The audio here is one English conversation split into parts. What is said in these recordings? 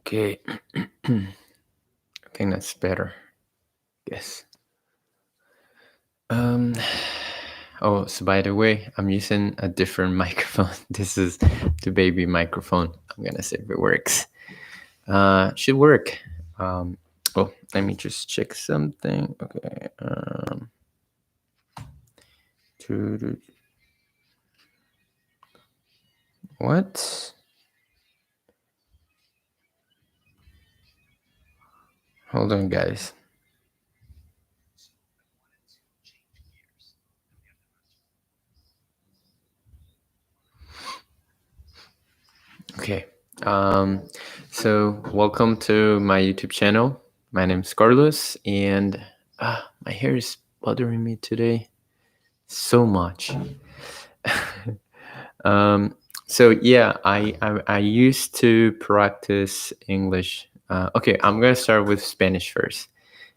Okay. I think that's better. Yes. Um. Oh, so by the way, I'm using a different microphone. This is the baby microphone. I'm gonna see if it works. Should work. Oh, let me just check something. Okay. What? Hold on, guys. Okay. So welcome to my YouTube channel. My name's Carlos, and my hair is bothering me today so much. So yeah, I used to practice English. Okay, I'm gonna start with Spanish first.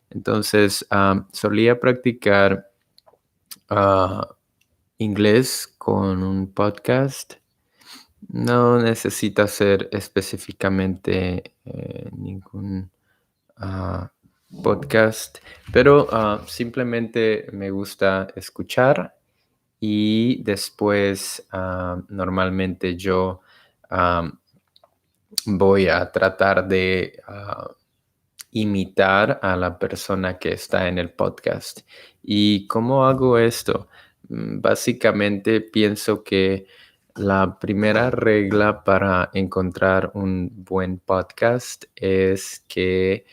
Entonces, solía practicar inglés con un podcast. No necesita ser específicamente ningún podcast, pero simplemente me gusta escuchar y después normalmente yo voy a tratar de imitar a la persona que está en el podcast. ¿Y cómo hago esto? Básicamente pienso que la primera regla para encontrar un buen podcast es que,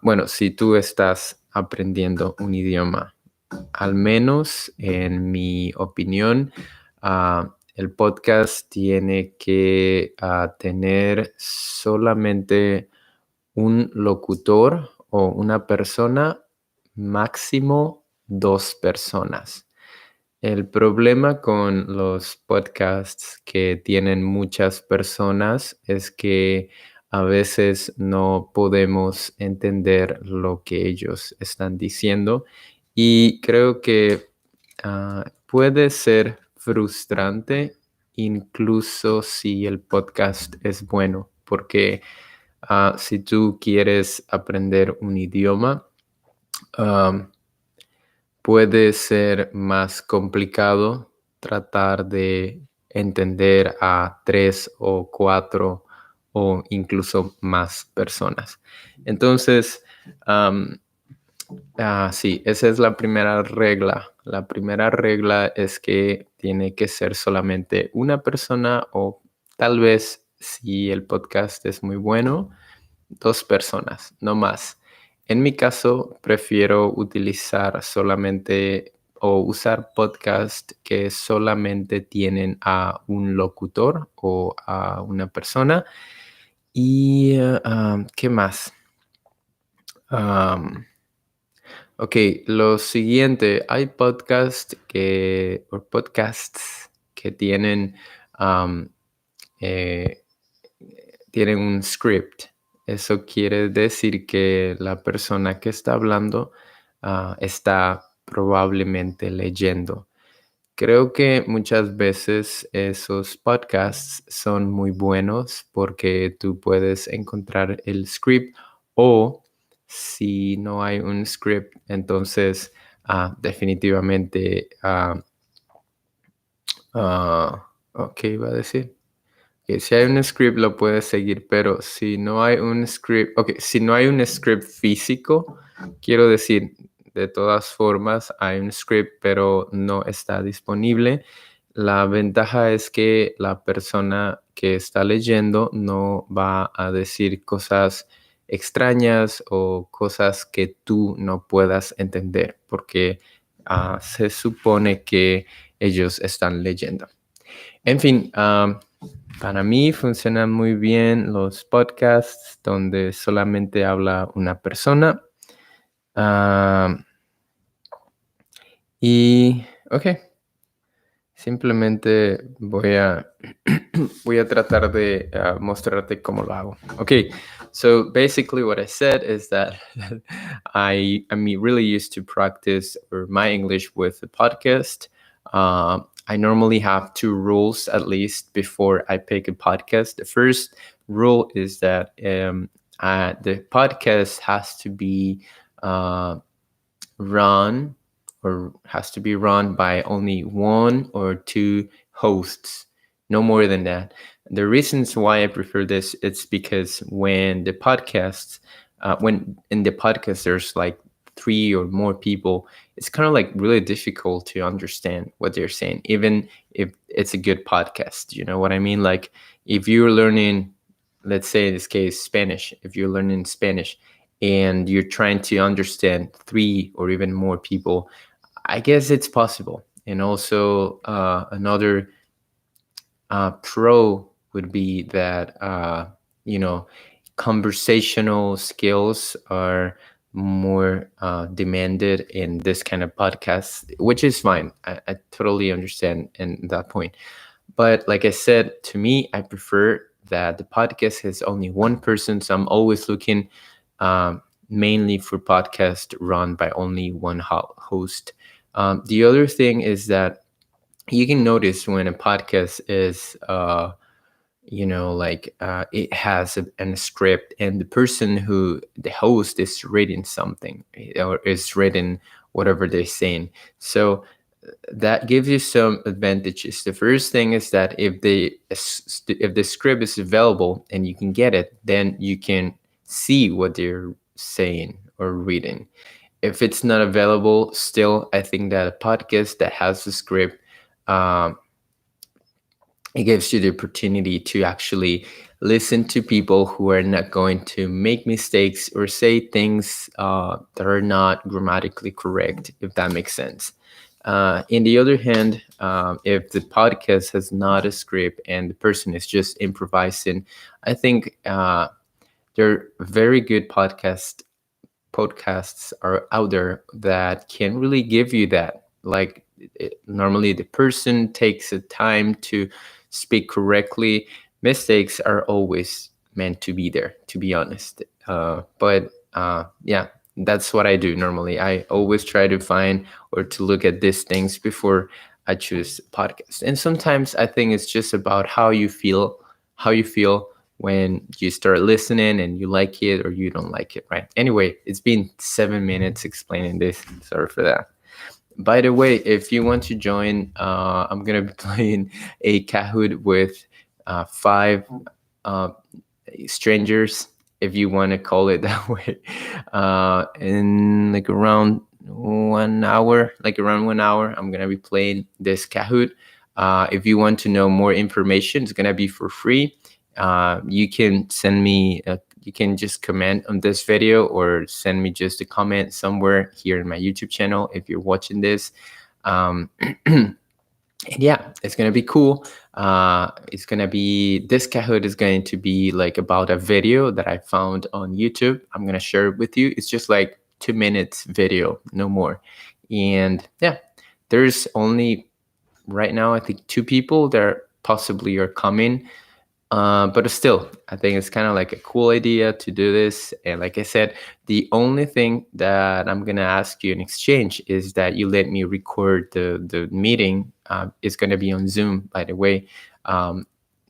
bueno, si tú estás aprendiendo un idioma, al menos en mi opinión, el podcast tiene que tener solamente un locutor o una persona, máximo 2 personas. El problema con los podcasts que tienen muchas personas es que a veces no podemos entender lo que ellos están diciendo y creo que puede ser frustrante incluso si el podcast es bueno, porque si tú quieres aprender un idioma, puede ser más complicado tratar de entender a 3 o 4 o incluso más personas. Entonces, sí, esa es la primera regla. La primera regla es que tiene que ser solamente una persona o tal vez si el podcast es muy bueno, 2 personas, no más. En mi caso, prefiero utilizar solamente o usar podcast que solamente tienen a un locutor o a una persona. Y, ¿qué más? Ok, lo siguiente, hay podcasts que um, eh, tienen un script. Eso quiere decir que la persona que está hablando está probablemente leyendo. Creo que muchas veces esos podcasts son muy buenos porque tú puedes encontrar el script o si no hay un script, entonces definitivamente, ¿qué iba a decir? Que si hay un script lo puedes seguir, pero si no hay un script, si no hay un script físico, quiero decir, de todas formas hay un script, pero no está disponible. La ventaja es que la persona que está leyendo no va a decir cosas extrañas o cosas que tú no puedas entender, porque se supone que ellos están leyendo. En fin, para mí funcionan muy bien los podcasts donde solamente habla una persona. Y, ok, simplemente voy a tratar de mostrarte cómo lo hago. Okay, so basically what I said is that I'm really used to practice my English with a podcast. I normally have 2 rules at least before I pick a podcast. The first rule is that the podcast has to be uh, run has to be run by only one or two hosts, no more than that. The reasons why I prefer this, it's because when in the podcast there's like three or more people, it's kind of like really difficult to understand what they're saying, even if it's a good podcast. You know what I mean? Like if you're learning, let's say in this case, Spanish, if you're learning Spanish and you're trying to understand three or even more people, I guess it's possible. And also, another pro would be that, you know, conversational skills are more demanded in this kind of podcast, which is fine. I totally understand in that point. But like I said, to me, I prefer that the podcast has only one person. So I'm always looking mainly for podcast run by only one host. The other thing is that you can notice when a podcast is, it has a script, and the host is reading something, or is reading whatever they're saying. So that gives you some advantages. The first thing is that if the script is available and you can get it, then you can see what they're saying or reading. If it's not available, still, I think that a podcast that has a script, um, it gives you the opportunity to actually listen to people who are not going to make mistakes or say things that are not grammatically correct, if that makes sense. In the other hand, if the podcast has not a script and the person is just improvising, I think there are very good podcasts are out there that can really give you that. Like normally, the person takes the time to speak correctly. Mistakes are always meant to be there, to be honest. But yeah, that's what I do normally. I always try to find or to look at these things before I choose podcast. And sometimes I think it's just about how you feel when you start listening and you like it or you don't like it, right? Anyway, it's been 7 minutes explaining this. Sorry for that. By the way, if you want to join, I'm gonna be playing a Kahoot with five uh, strangers, if you want to call it that way, in like around 1 hour. Like around 1 hour, I'm gonna be playing this Kahoot. If you want to know more information, it's gonna be for free. You can send me. You can just comment on this video or send me just a comment somewhere here in my YouTube channel if you're watching this. And yeah, it's gonna be cool. It's gonna be This Kahoot is going to be like about a video that I found on YouTube. I'm gonna share it with you. It's just like 2 minutes video, no more. And yeah, there's only right now I think two people that possibly are coming. But still, I think it's kind of like a cool idea to do this. And like I said, the only thing that I'm gonna ask you in exchange is that you let me record the meeting. It's gonna be on Zoom, by the way. Um,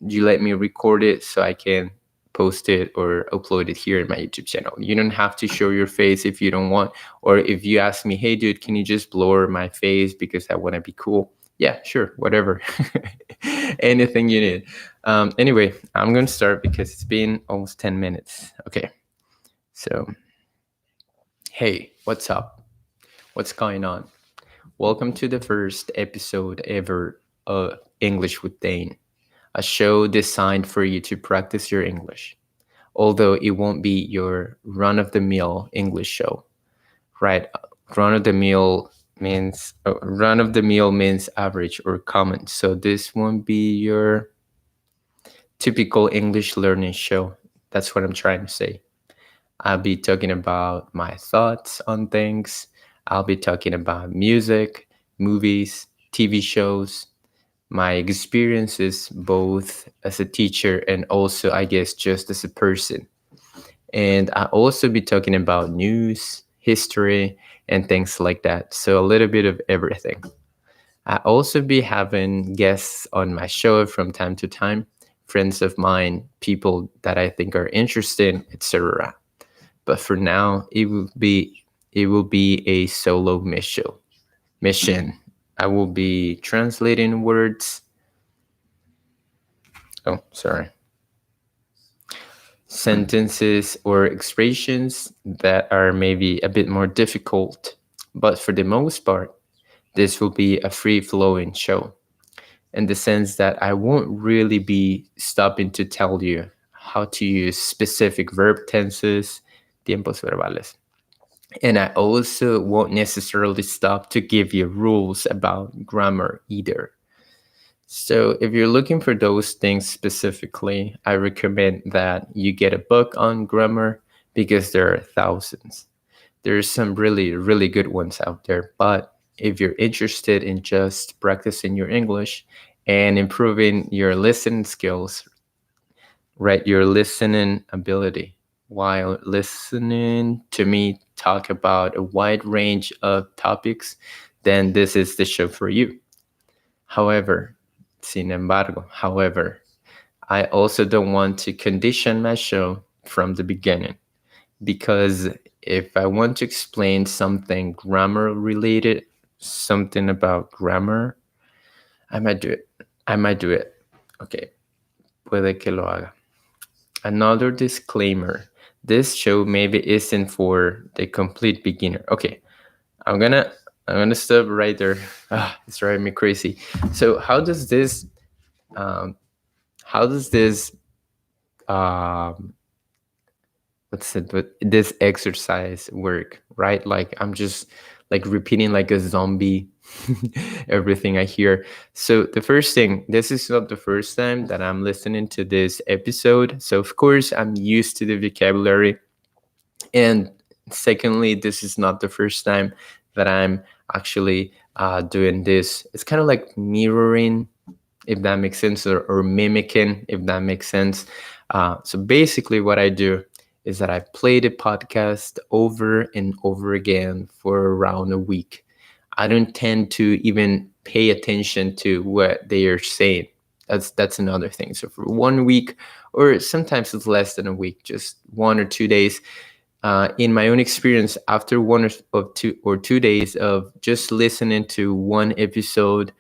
you let me record it so I can post it or upload it here in my YouTube channel. You don't have to show your face if you don't want, or if you ask me, hey, dude, can you just blur my face because I want to be cool? Yeah, sure, whatever. Anything you need. Anyway, I'm going to start because it's been almost 10 minutes. Okay. So, hey, what's up? What's going on? Welcome to the first episode ever of English with Dane, a show designed for you to practice your English, although it won't be your run of the mill English show, right? Run of the mill means average or common. So this won't be your typical English learning show. That's what I'm trying to say. I'll be talking about my thoughts on things. I'll be talking about music, movies, TV shows, my experiences both as a teacher and also, I guess, just as a person. And I'll also be talking about news, history, and things like that. So a little bit of everything. I also be having guests on my show from time to time. friends of mine, people that I think are interested, etc. But for now, it will be a solo mission. I will be translating words. Oh, sorry. Sentences or expressions that are maybe a bit more difficult. But for the most part, this will be a free flowing show in the sense that I won't really be stopping to tell you how to use specific verb tenses, tiempos verbales. And I also won't necessarily stop to give you rules about grammar either. So, if you're looking for those things specifically, I recommend that you get a book on grammar because there are thousands. There's some really, really good ones out there. But if you're interested in just practicing your English and improving your listening skills, right, your listening ability, while listening to me talk about a wide range of topics, then this is the show for you. However, however, I also don't want to condition my show from the beginning because if I want to explain something grammar related, something about grammar, I might do it. I might do it. Okay. Puede que lo haga. Another disclaimer. This show maybe isn't for the complete beginner. Okay. I'm gonna stop right there. It's driving me crazy. So um how does this um what's it but this exercise work, right? Like I'm just like repeating like a zombie everything I hear. So the first thing, this is not the first time that I'm listening to this episode, so of course I'm used to the vocabulary. And secondly, this is not the first time that I'm actually doing this. It's kind of like mirroring, if that makes sense, or mimicking, if that makes sense. So basically, what I do is that I play the podcast over and over again for around a week. I don't tend to even pay attention to what they are saying. That's another thing. So for 1 week, or sometimes it's less than a week, just 1 or 2 days. In my own experience, after 1 or 2 days of just listening to one episode,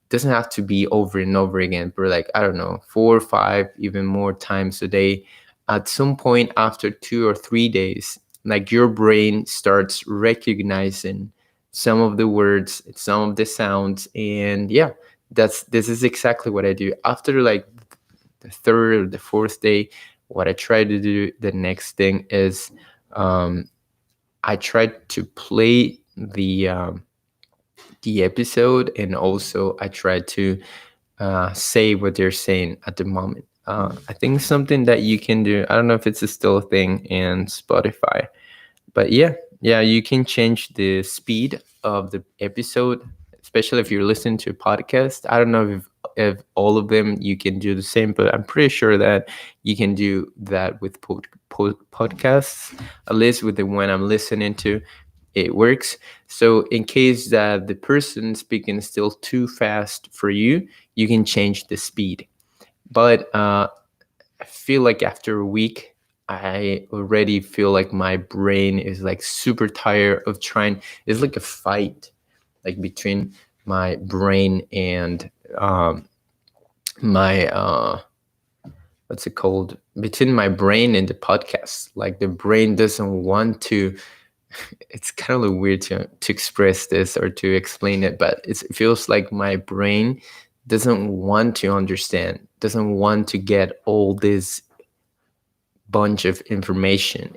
doesn't have to be over and over again, but like, I don't know, 4 or 5, even more times a day. At some point after 2 or 3 days, like your brain starts recognizing some of the words, some of the sounds. And yeah, this is exactly what I do. After like the third or the fourth day, what I try to do the next thing is um, I try to play the episode, and also I try to say what they're saying at the moment. I think something that you can do. I don't know if it's still a thing in Spotify, but yeah, you can change the speed of the episode, especially if you're listening to a podcast. I don't know if all of them you can do the same, but I'm pretty sure that you can do that with podcasts, at least with the one I'm listening to. It works. So in case that the person speaking is still too fast for you, you can change the speed. But I feel like after a week, I already feel like my brain is like super tired of trying. It's like a fight, like between my brain and my what's it called? Between my brain and the podcast. Like the brain doesn't want to. It's kind of weird to express this or to explain it, but it feels like my brain doesn't want to understand, doesn't want to get all this bunch of information.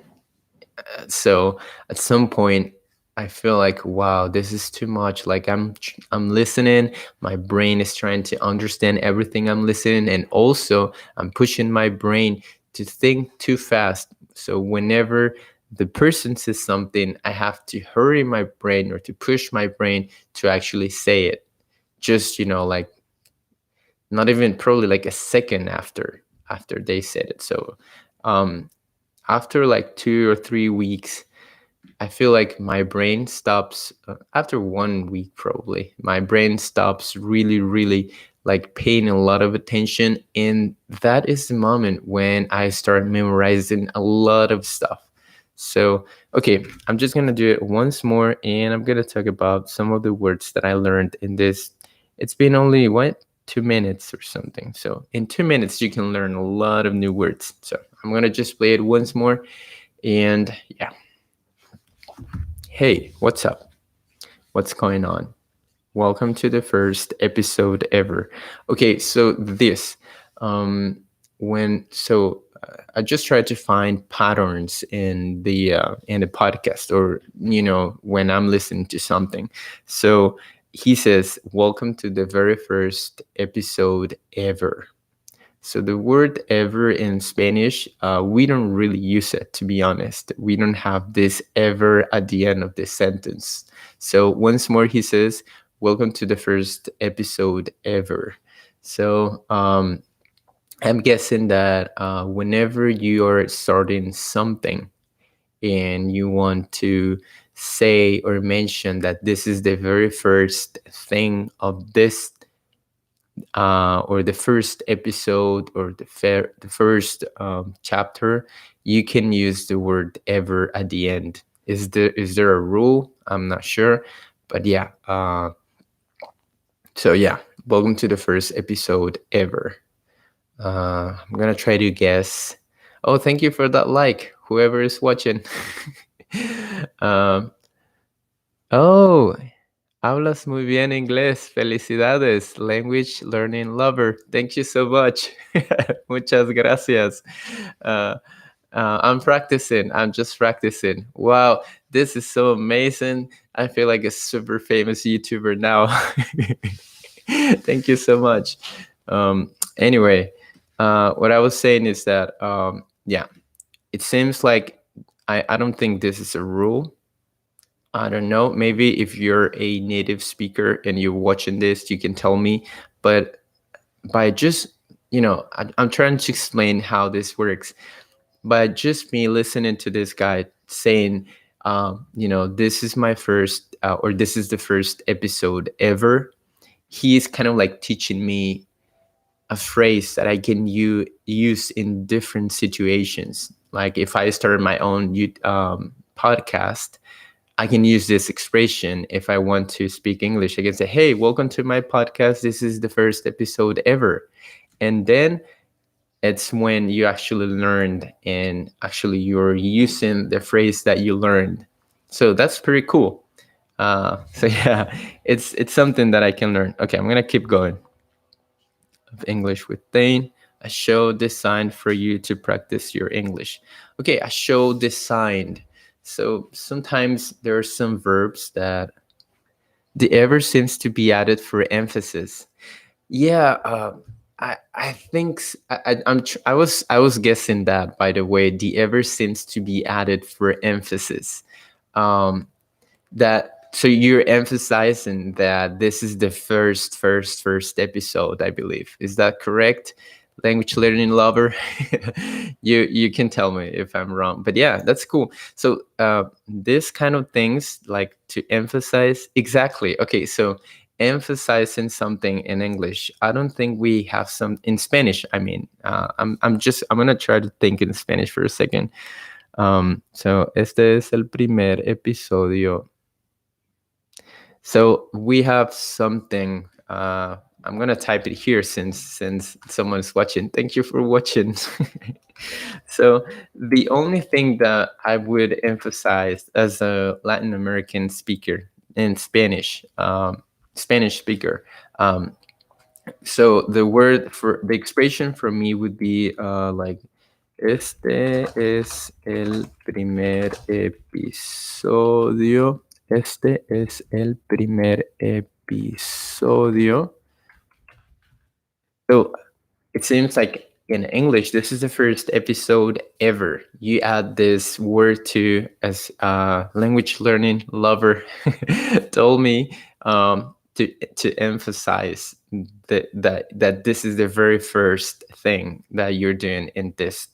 So at some point, I feel like, wow, this is too much. Like I'm listening, my brain is trying to understand everything I'm listening, and also I'm pushing my brain to think too fast. So whenever the person says something, I have to hurry my brain or to push my brain to actually say it. Just, like not even probably like a second after they said it. So um after like 2 or 3 weeks, I feel like my brain stops, after 1 week probably, my brain stops really, really like paying a lot of attention. And that is the moment when I start memorizing a lot of stuff. So, okay, I'm just gonna do it once more, and I'm gonna talk about some of the words that I learned in this. It's been only what, 2 minutes or something. So in 2 minutes, you can learn a lot of new words. So I'm gonna just play it once more, and yeah. Hey, what's up? What's going on? Welcome to the first episode ever. Okay, so this, when so I just try to find patterns in the podcast, or when I'm listening to something. So he says, "Welcome to the very first episode ever." So the word ever in Spanish, we don't really use it, to be honest. We don't have this ever at the end of the sentence. So once more, he says, "Welcome to the first episode ever." So I'm guessing that whenever you are starting something and you want to say or mention that this is the very first thing of this, or the first episode, or the first chapter, you can use the word ever at the end. Is there a rule? I'm not sure, but yeah. So yeah, welcome to the first episode ever. I'm gonna try to guess. Oh, thank you for that like, whoever is watching. um, oh, hablas muy bien inglés. Felicidades. Language learning lover. Thank you so much. Muchas gracias. Uh, I'm practicing. I'm just practicing. Wow, this is so amazing. I feel like a super famous YouTuber now. Thank you so much. Anyway, what I was saying is that, yeah, it seems like I don't think this is a rule. I don't know. Maybe if you're a native speaker and you're watching this, you can tell me. But by just, I'm trying to explain how this works. By just me listening to this guy saying, this is my first, or this is the first episode ever, he is kind of like teaching me a phrase that I can use in different situations. Like if I start my own podcast, I can use this expression. If I want to speak English, I can say, "Hey, welcome to my podcast. This is the first episode ever." And then it's when you actually learned, and actually you're using the phrase that you learned. So that's pretty cool. So yeah, it's something that I can learn. Okay, I'm gonna keep going. Of English with Dane, a show designed for you to practice your English. Okay, a show designed. So sometimes there are some verbs that the ever seems to be added for emphasis. Yeah, I think I was guessing that, by the way. The ever seems to be added for emphasis. Um, that so you're emphasizing that this is the first episode, I believe. Is that correct? Language learning lover. You can tell me if I'm wrong, but yeah, that's cool. So this kind of things, like to emphasize, exactly. Okay, so emphasizing something in English, I don't think we have some in Spanish. I mean, I'm gonna try to think in Spanish for a second. So este es el primer episodio. So we have something. I'm gonna type it here since someone's watching. Thank you for watching. So the only thing that I would emphasize as a Latin American speaker in Spanish, Spanish speaker. So the word for the expression for me would be like, este es el primer episodio. Este es el primer episodio. So it seems like in English, this is the first episode ever. You add this word to, as language learning lover told me, to emphasize that this is the very first thing that you're doing in this,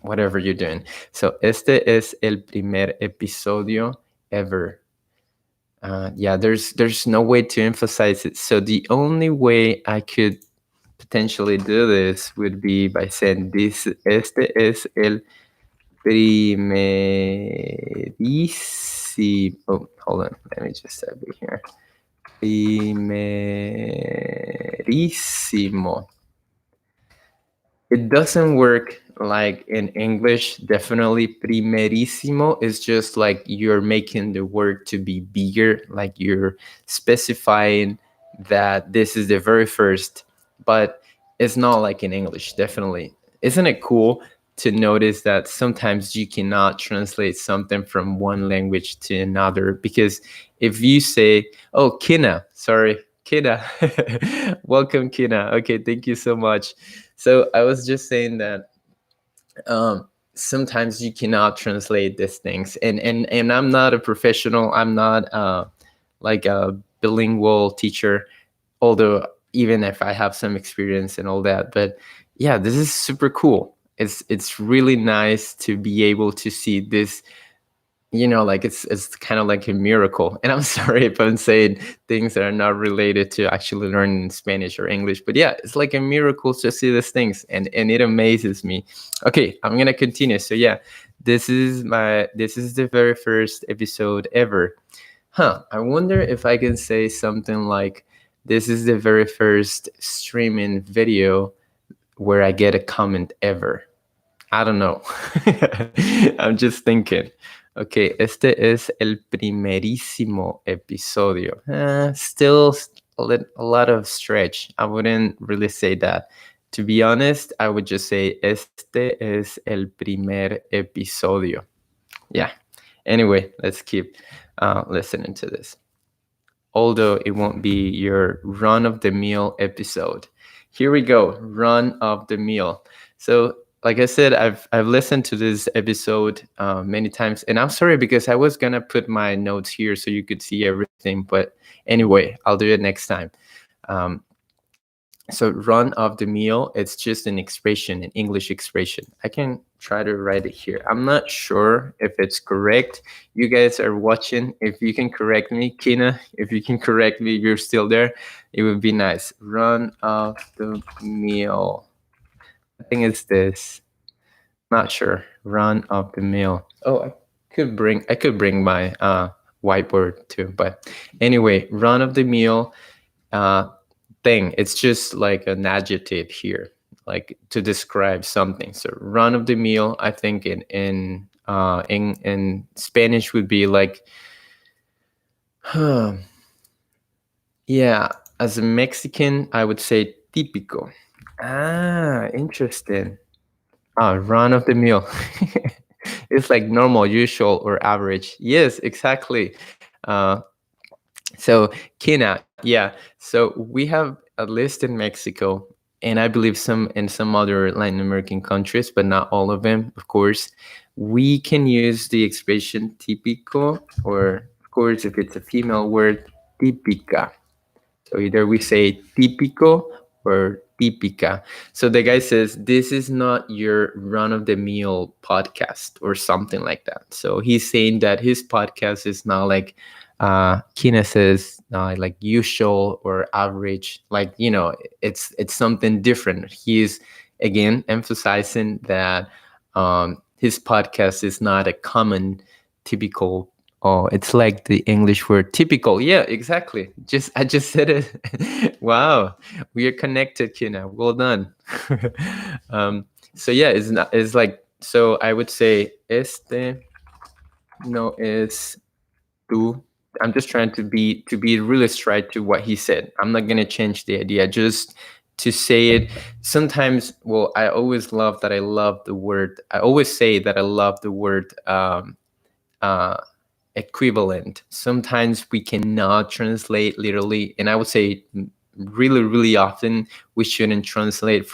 whatever you're doing. So este es el primer episodio ever. Yeah, there's no way to emphasize it. So the only way I could potentially do this would be by saying este es el primerísimo. Oh, hold on. Let me just type it here. Primerísimo. It doesn't work like in English. Definitely, primerísimo is just like you're making the word to be bigger, like you're specifying that this is the very first, but it's not like in English. Definitely. Isn't it cool to notice that sometimes you cannot translate something from one language to another? Because if you say, oh, Kina, sorry, Kina, welcome, Kina. Okay, thank you so much. So I was just saying that sometimes you cannot translate these things, and I'm not a professional. I'm not like a bilingual teacher, although even if I have some experience and all that. But yeah, this is super cool. It's really nice to be able to see this, like it's kind of like a miracle. And I'm sorry if I'm saying things that are not related to actually learning Spanish or English, but yeah, it's like a miracle to see these things, and it amazes me. Okay, I'm gonna continue. So yeah, this is the very first episode ever. I wonder if I can say something like, this is the very first streaming video where I get a comment ever. I don't know. I'm just thinking. Okay, este es el primerísimo episodio. Still a lot of stretch. I wouldn't really say that. To be honest, I would just say este es el primer episodio. Yeah. Anyway, let's keep listening to this. Although it won't be your run of the mill episode. Here we go, run of the mill. So like I said, I've listened to this episode many times, and I'm sorry because I was gonna put my notes here so you could see everything, but anyway, I'll do it next time. Um, so run of the meal, it's just an expression, an English expression. I can try to write it here. I'm not sure if it's correct. You guys are watching. If you can correct me, Kina, if you can correct me, if you're still there, it would be nice. Run of the meal. I think it's this. Not sure. Run of the mill. Oh, I could bring my whiteboard too. But anyway, run of the mill thing. It's just like an adjective here, like to describe something. So run of the mill, I think in Spanish would be like, yeah, as a Mexican, I would say típico. Interesting. Run of the mill. It's like normal, usual, or average. Yes, exactly. So Kina, yeah. So we have a list in Mexico, and I believe some in some other Latin American countries, but not all of them, of course. We can use the expression típico, or of course, if it's a female word, típica. So either we say típico or típica. So the guy says, this is not your run of the mill podcast or something like that. So he's saying that his podcast is not like Kina says, like usual or average. Like, it's something different. He's again emphasizing that his podcast is not a common, typical. Oh, it's like the English word typical. Yeah, exactly. I just said it. Wow, we are connected, Kina. Well done. So yeah, it's like, so I would say este no es tú. I'm just trying to be really straight to what he said. I'm not gonna change the idea, just to say it. Sometimes, well, I always love that. I always say that I love the word uh, equivalent. Sometimes we cannot translate literally, and I would say really, really often we shouldn't translate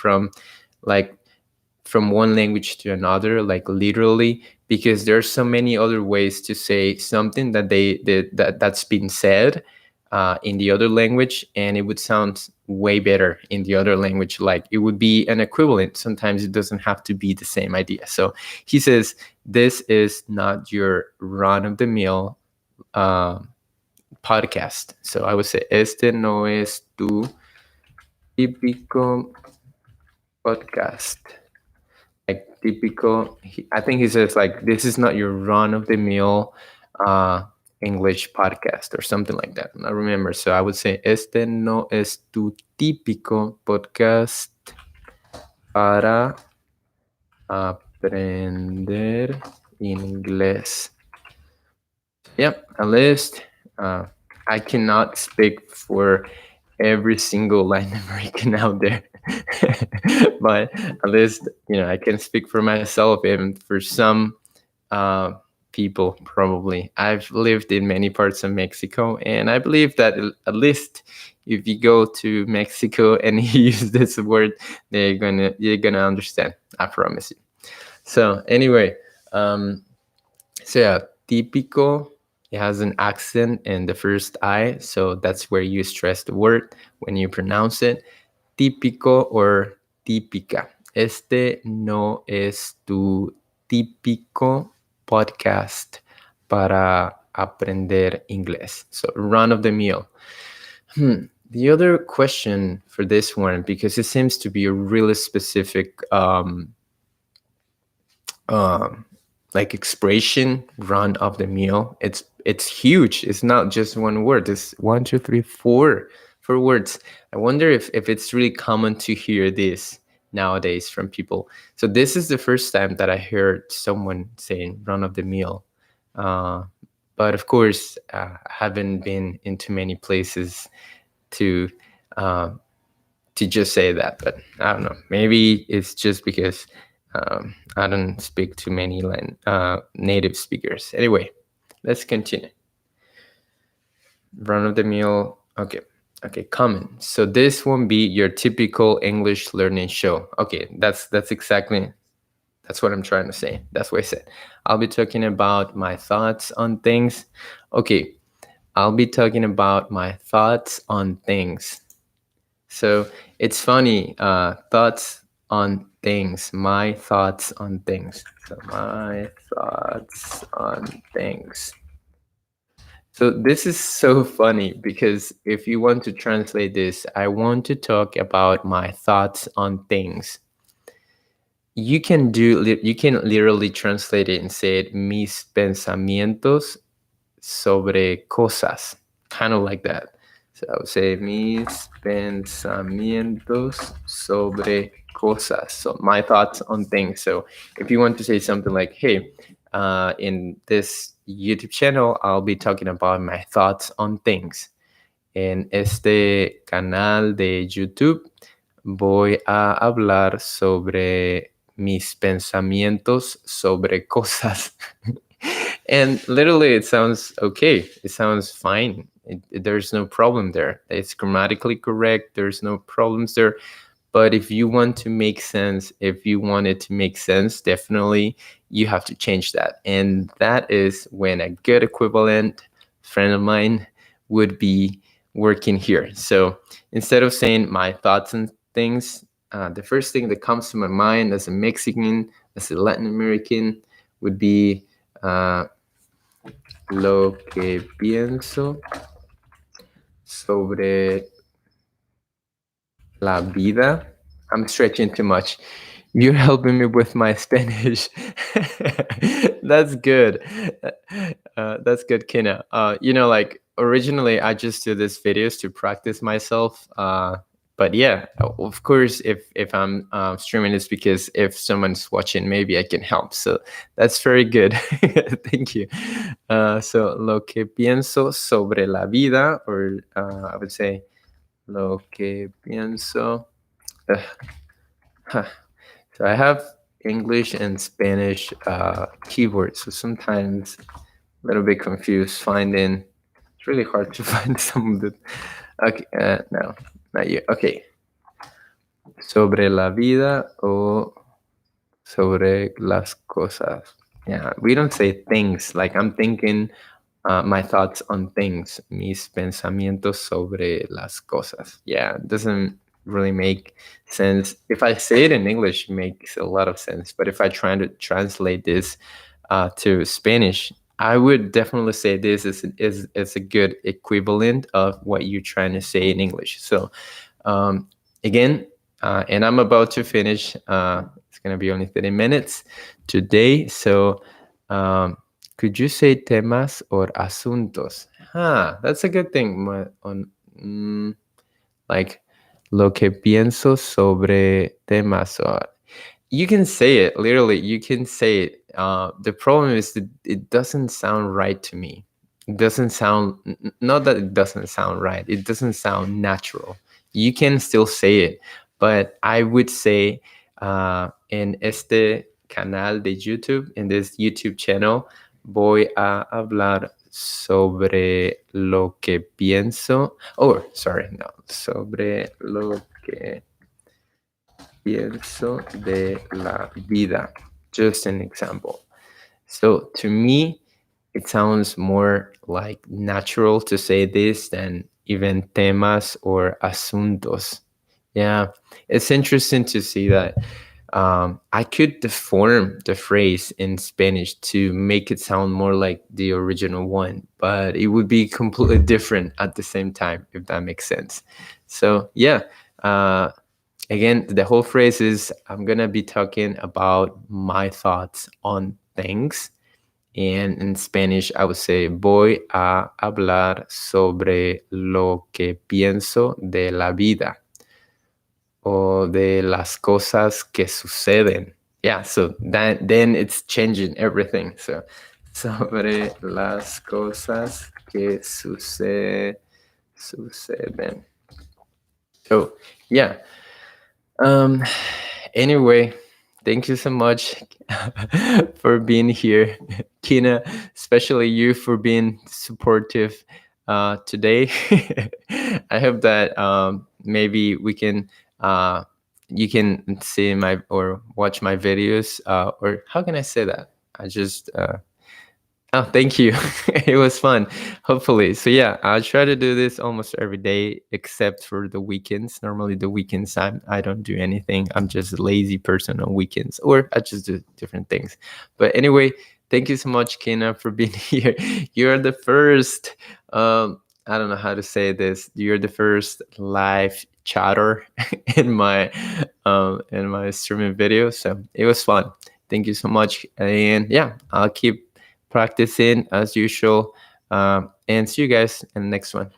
like from one language to another, like literally, because there's so many other ways to say something that's been said in the other language, and it would sound way better in the other language. Like it would be an equivalent. Sometimes it doesn't have to be the same idea. So he says, this is not your run of the mill podcast. So I would say, este no es tu Típico podcast. Like typical, I think he says like, this is not your run of the mill uh, English podcast or something like that. I remember. So I would say, este no es tu típico podcast para aprender inglés. Yep, a list. Uh, I cannot speak for every single Latin American out there, but at least I can speak for myself and for some uh, people. Probably, I've lived in many parts of Mexico, and I believe that at least if you go to Mexico and you use this word, you're gonna understand. I promise you. So anyway, um, so yeah, típico. It has an accent in the first I, so that's where you stress the word when you pronounce it. Típico or típica. Este no es tu típico podcast para aprender inglés. So run of the mill. The other question for this one, because it seems to be a really specific um, like expression, run of the mill. It's huge. It's not just one word. It's one, two, three, four words. I wonder if it's really common to hear this nowadays from people. So this is the first time that I heard someone saying run of the mill. Uh, but of course, I haven't been into many places to uh, to just say that. But I don't know. Maybe it's just because I don't speak to many native speakers. Anyway, let's continue. Run of the mill. Okay. Okay, common. So this won't be your typical English learning show. Okay, that's exactly that's what I'm trying to say. That's what I said. I'll be talking about my thoughts on things. Okay, I'll be talking about my thoughts on things. So it's funny, thoughts on things, my thoughts on things. So my thoughts on things. So this is so funny because if you want to translate this, I want to talk about my thoughts on things. You can literally translate it and say it, mis pensamientos sobre cosas, kind of like that. So I would say mis pensamientos sobre cosas. So my thoughts on things. So if you want to say something like, hey, in this YouTube channel, I'll be talking about my thoughts on things. En este canal de YouTube voy a hablar sobre mis pensamientos sobre cosas. And literally, it sounds okay. It sounds fine. There's no problem there. It's grammatically correct. There's no problems there. But if you want to make sense, if you want it to make sense, definitely you have to change that. And that is when a good equivalent friend of mine would be working here. So instead of saying my thoughts and things, the first thing that comes to my mind as a Mexican, as a Latin American, would be lo que pienso sobre la vida. I'm stretching too much. You're helping me with my Spanish. That's good. That's good, Kina. Like originally I just do these videos to practice myself. But yeah, of course, if I'm streaming this because if someone's watching, maybe I can help. So that's very good. Thank you. So lo que pienso sobre la vida, or I would say lo que pienso. Huh. So I have English and Spanish keywords, so sometimes a little bit confused finding. It's really hard to find some of them. Okay, no, not yet. Okay, sobre la vida o sobre las cosas. Yeah, we don't say things. Like I'm thinking my thoughts on things. Mis pensamientos sobre las cosas. Yeah, it doesn't really make sense. If I say it in English, it makes a lot of sense. But if I try to translate this to Spanish, I would definitely say this is a good equivalent of what you're trying to say in English. So Again, and I'm about to finish. It's going to be only 30 minutes today. So, could you say temas or asuntos? That's a good thing. Like, lo que pienso sobre temas. Or you can say it literally. You can say it. The problem is that it doesn't sound right to me. It doesn't sound. Not that it doesn't sound right. It doesn't sound natural. You can still say it, but I would say en este canal de YouTube, in this YouTube channel, voy a hablar sobre lo que pienso. Oh, sorry, no, sobre lo que pienso de la vida. Just an example. So to me, it sounds more like natural to say this than even temas or asuntos. Yeah, it's interesting to see that. I could deform the phrase in Spanish to make it sound more like the original one, but it would be completely different at the same time, if that makes sense. So, yeah, uh, again, the whole phrase is I'm going to be talking about my thoughts on things. And in Spanish, I would say, voy a hablar sobre lo que pienso de la vida o de las cosas que suceden. Yeah, so then it's changing everything. So, sobre las cosas que suceden. So, yeah. Anyway, thank you so much for being here, Kina, especially you for being supportive today. I hope that maybe we can you can see my or watch my videos or how can I say that? I just Oh, thank you. It was fun. Hopefully. So yeah, I try to do this almost every day except for the weekends. Normally the weekends I don't do anything. I'm just a lazy person on weekends or I just do different things. But anyway, thank you so much, Kina, for being here. You're the first I don't know how to say this. You're the first live chatter in my streaming video. So it was fun. Thank you so much. And yeah, I'll keep practicing as usual. And see you guys in the next one.